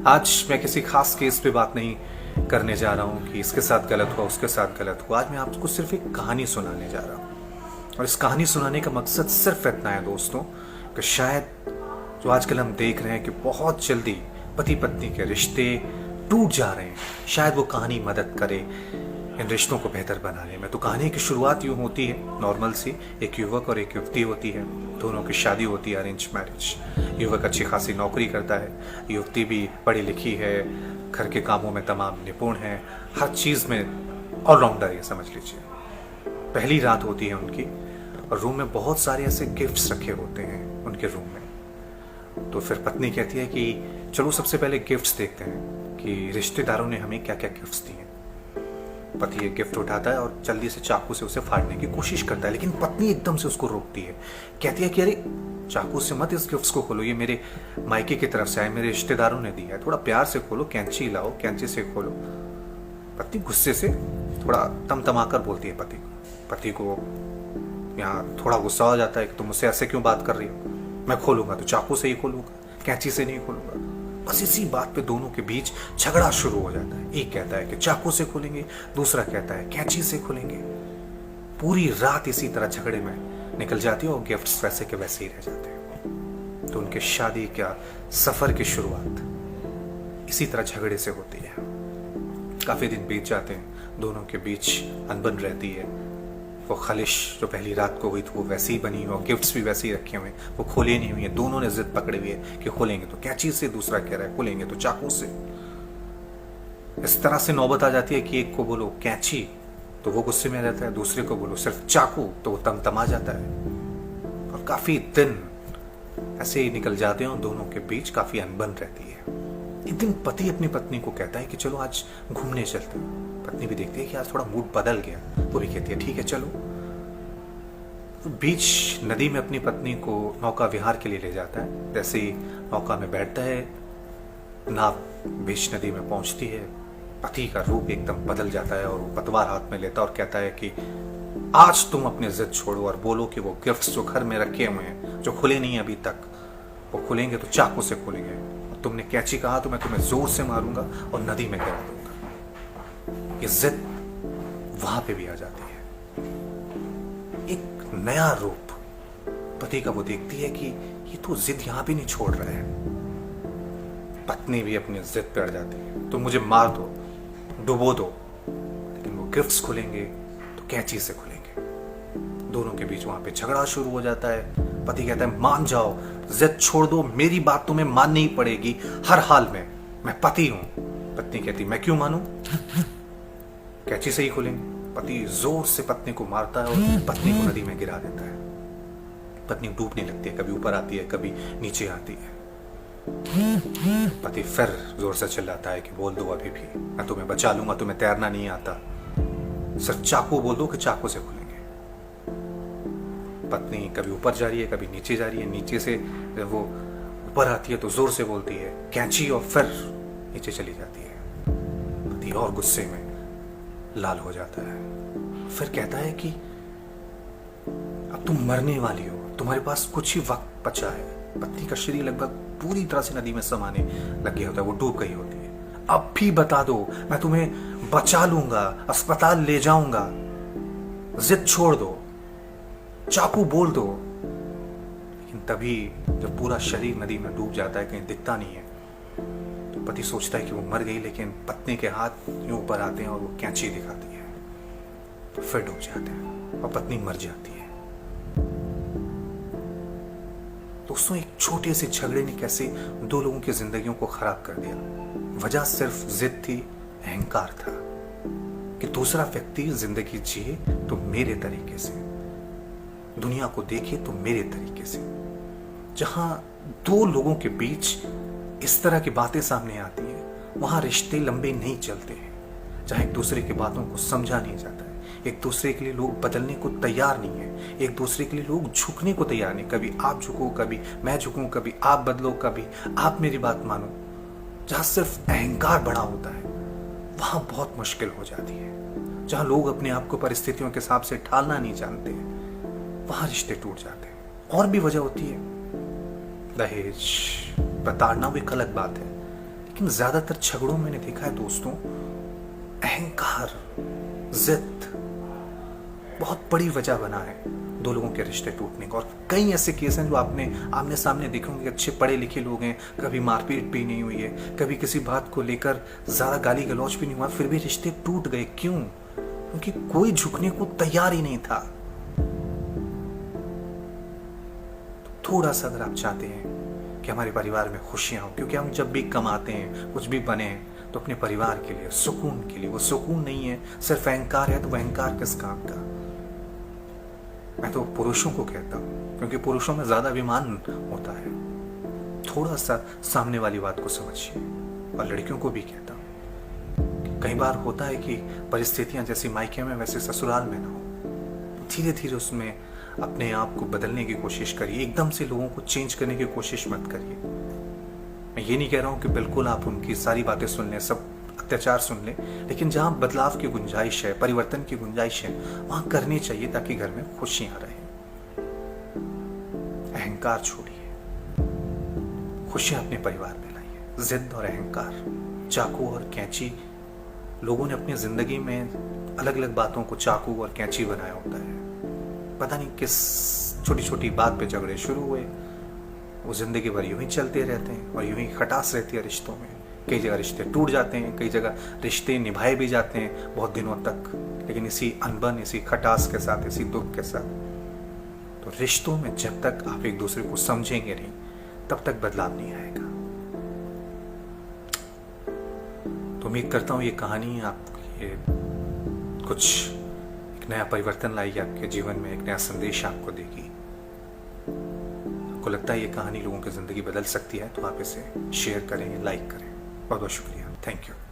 आज मैं किसी खास केस पे बात नहीं करने जा रहा हूँ कि इसके साथ गलत हुआ, उसके साथ गलत हुआ। आज मैं आपको सिर्फ एक कहानी सुनाने जा रहा हूँ और इस कहानी सुनाने का मकसद सिर्फ इतना है दोस्तों कि शायद जो आजकल हम देख रहे हैं कि बहुत जल्दी पति पत्नी के रिश्ते टूट जा रहे हैं, शायद वो कहानी मदद करे इन रिश्तों को बेहतर बनाने में। तो कहानी की शुरुआत यूँ होती है नॉर्मल सी, एक युवक और एक युवती होती है, दोनों की शादी होती है अरेंज मैरिज। युवक अच्छी खासी नौकरी करता है, युवती भी पढ़ी लिखी है, घर के कामों में तमाम निपुण है, हर चीज़ में ऑलराउंडर है समझ लीजिए। पहली रात होती है उनकी और रूम में बहुत सारे ऐसे गिफ्ट्स रखे होते हैं उनके रूम में। तो फिर पत्नी कहती है कि चलो सबसे पहले गिफ्ट्स देखते हैं कि रिश्तेदारों ने हमें क्या क्या गिफ्ट्स दिए। पति एक गिफ्ट उठाता है और जल्दी से चाकू से उसे फाड़ने की कोशिश करता है, लेकिन पत्नी एकदम से उसको रोकती है। कहती है कि अरे चाकू से मत इस गिफ्ट्स को खोलो, ये मेरे मायके की तरफ से आए, मेरे रिश्तेदारों ने दिया है, थोड़ा प्यार से खोलो, कैंची लाओ, कैंची से खोलो। पत्नी गुस्से से थोड़ा तमतमाकर बोलती है पति को यहाँ थोड़ा गुस्सा हो जाता है कि तुम मुझसे ऐसे क्यों बात कर रही हो, मैं खोलूंगा तो चाकू से ही खोलूंगा, कैंची से नहीं खोलूंगा। बस इसी बात पे दोनों के बीच झगड़ा शुरू हो जाता है। एक कहता है कि चाकू से खोलेंगे, दूसरा कहता है कैंची से खोलेंगे। पूरी रात इसी तरह झगड़े में निकल जाती है और गिफ्ट्स वैसे के वैसे ही रह जाते हैं। तो उनके शादी का सफर की शुरुआत इसी तरह झगड़े से होती है। काफी दिन बीत जाते हैं, दोनों के बीच अनबन रहती है। वो खलिश जो पहली रात को हुई थी वो वैसी ही बनी और गिफ्ट्स भी वैसे ही रखे हुए, वो खोले नहीं हुए हैं। दोनों ने जिद पकड़ी हुई है कि खोलेंगे तो कैंची से, दूसरा कह रहा है खोलेंगे तो चाकू से। इस तरह से नौबत आ जाती है कि एक को बोलो कैंची तो वो गुस्से में रहता है, दूसरे को बोलो सिर्फ चाकू तो वो तमतमा जाता है। और काफी दिन ऐसे ही निकल जाते हैं और दोनों के बीच काफी अनबन रहती है। एक दिन पति अपनी पत्नी को कहता है कि चलो आज घूमने चलते हैं। पत्नी भी देखती है कि आज थोड़ा मूड बदल गया, वो भी कहती है ठीक है चलो। तो बीच नदी में अपनी पत्नी को नौका विहार के लिए ले जाता है। जैसे ही नौका में बैठता है, नाव बीच नदी में पहुंचती है, पति का रूप एकदम बदल जाता है और वो पतवार हाथ में लेता और कहता है कि आज तुम अपनी जिद छोड़ो और बोलो कि वो गिफ्ट्स जो घर में रखे हुए हैं, जो खुले नहीं अभी तक, वो खुलेंगे तो चाकू से खुलेंगे। तुमने कैंची कहा तो मैं तुम्हें जोर से मारूंगा और नदी में गिरा दूंगा। ये जिद वहां पे भी आ जाती है। एक नया रूप पति का वो देखती है कि ये तो जिद यहां भी नहीं छोड़ रहा है। पत्नी भी अपनी जिद पे अड़ जाती है, तुम मुझे मार दो, डुबो दो, लेकिन वो गिफ्ट्स खुलेंगे तो कैंची से खुलेंगे। दोनों के बीच वहां पे झगड़ा शुरू हो जाता है। पति कहता है मान जाओ, जिद छोड़ दो, मेरी बात तुम्हें माननी ही पड़ेगी हर हाल में, मैं पति हूं। पत्नी कहती मैं क्यों मानूं, कैंची से ही खोलेंगे। पति जोर से पत्नी को मारता है और पत्नी को नदी में गिरा देता है। पत्नी डूबने लगती है, कभी ऊपर आती है, कभी नीचे आती है। पति फिर जोर से चिल्लाता है कि बोल दो अभी भी, मैं तुम्हें बचा लूंगा, तुम्हें तैरना नहीं आता, सिर्फ चाकू बोल दो कि चाकू से खुलेंगे। पत्नी कभी ऊपर जा रही है, कभी नीचे जा रही है। नीचे से जब वो ऊपर आती है तो जोर से बोलती है कैंची और फिर नीचे चली जाती है। पति और गुस्से में लाल हो जाता है। फिर कहता है कि अब तुम मरने वाली हो, तुम्हारे पास कुछ ही वक्त बचा है। पत्नी का शरीर लगभग पूरी तरह से नदी में समाने लग गया होता है, वो डूब गई होती है। अब भी बता दो, मैं तुम्हें बचा लूंगा, अस्पताल ले जाऊंगा, जिद छोड़ दो, चाकू बोल दो। लेकिन तभी जब पूरा शरीर नदी में डूब जाता है, कहीं दिखता नहीं है, तो पति सोचता है कि वो मर गई, लेकिन पत्नी के हाथ यूं ऊपर आते हैं और वो कैंची दिखाती है, तो फिर डूब जाते हैं और पत्नी मर जाती है। दोस्तों, एक छोटे से झगड़े ने कैसे दो लोगों की जिंदगियों को खराब कर दिया। वजह सिर्फ जिद थी, अहंकार था कि दूसरा व्यक्ति जिंदगी जिए तो मेरे तरीके से, दुनिया को देखे तो मेरे तरीके से। जहां दो लोगों के बीच इस तरह की बातें सामने आती हैं, वहां रिश्ते लंबे नहीं चलते हैं। जहां एक दूसरे की बातों को समझा नहीं जाता है, एक दूसरे के लिए लोग बदलने को तैयार नहीं है, एक दूसरे के लिए लोग झुकने को तैयार नहीं। कभी आप झुको, कभी मैं झुकूं, कभी आप बदलो, कभी आप मेरी बात मानो। जहां सिर्फ अहंकार बड़ा होता है, वहां बहुत मुश्किल हो जाती है। जहां लोग अपने आप को परिस्थितियों के हिसाब से ढालना नहीं जानते, वहां रिश्ते टूट जाते हैं। और भी वजह होती है, दहेज, प्रताड़ना वो एक अलग बात है, लेकिन ज्यादातर झगड़ों में मैंने देखा है दोस्तों, अहंकार, जिद बहुत बड़ी वजह बना है दो लोगों के रिश्ते टूटने का। और कई ऐसे केस हैं जो आपने आमने सामने देखे होंगे, अच्छे पढ़े लिखे लोग हैं, कभी मारपीट भी नहीं हुई है, कभी किसी बात को लेकर ज्यादा गाली गलौज भी नहीं हुआ, फिर भी रिश्ते टूट गए। क्यों? क्योंकि कोई झुकने को तैयार ही नहीं था। थोड़ा सा अगर आप चाहते हैं कि हमारे परिवार में खुशियां हो, क्योंकि हम जब भी कमाते हैं, कुछ भी बने हैं, तो अपने परिवार के लिए, सुकून के लिए। वो सुकून नहीं है, सिर्फ अहंकार है, तो वह अहंकार किस काम का? मैं तो पुरुषों को कहता हूं, क्योंकि पुरुषों में ज्यादा अभिमान होता है। थोड़ा सा सामने वाली बात को समझिए। और लड़कियों को भी कहता हूं, कई बार होता है कि परिस्थितियां जैसी मायके में वैसे ससुराल में ना हो। धीरे धीरे उसमें अपने आप को बदलने की कोशिश करिए। एकदम से लोगों को चेंज करने की कोशिश मत करिए। मैं ये नहीं कह रहा हूं कि बिल्कुल आप उनकी सारी बातें सुन लें, सब अत्याचार सुन लें, लेकिन जहां बदलाव की गुंजाइश है, परिवर्तन की गुंजाइश है, वहां करनी चाहिए, ताकि घर में खुशियां रहें। अहंकार छोड़िए, खुशियां अपने परिवार में लाइए। जिद और अहंकार, चाकू और कैंची, लोगों ने अपनी जिंदगी में अलग अलग बातों को चाकू और कैंची बनाया होता है। पता नहीं किस छोटी छोटी बात पे झगड़े शुरू हुए, वो जिंदगी भर यूं ही चलते रहते हैं और यूं ही खटास रहती है रिश्तों में। कई जगह रिश्ते टूट जाते हैं, कई जगह रिश्ते निभाए भी जाते हैं बहुत दिनों तक, लेकिन इसी अनबन, इसी खटास के साथ, इसी दुख के साथ। तो रिश्तों में जब तक आप एक दूसरे को समझेंगे नहीं, तब तक बदलाव नहीं आएगा। तो उम्मीद करता हूं ये कहानी आपके कुछ एक नया परिवर्तन लाएगी आपके जीवन में, एक नया संदेश आपको देगी। आपको लगता है ये कहानी लोगों की जिंदगी बदल सकती है, तो आप इसे शेयर करें, लाइक करें। बहुत बहुत शुक्रिया। Thank you.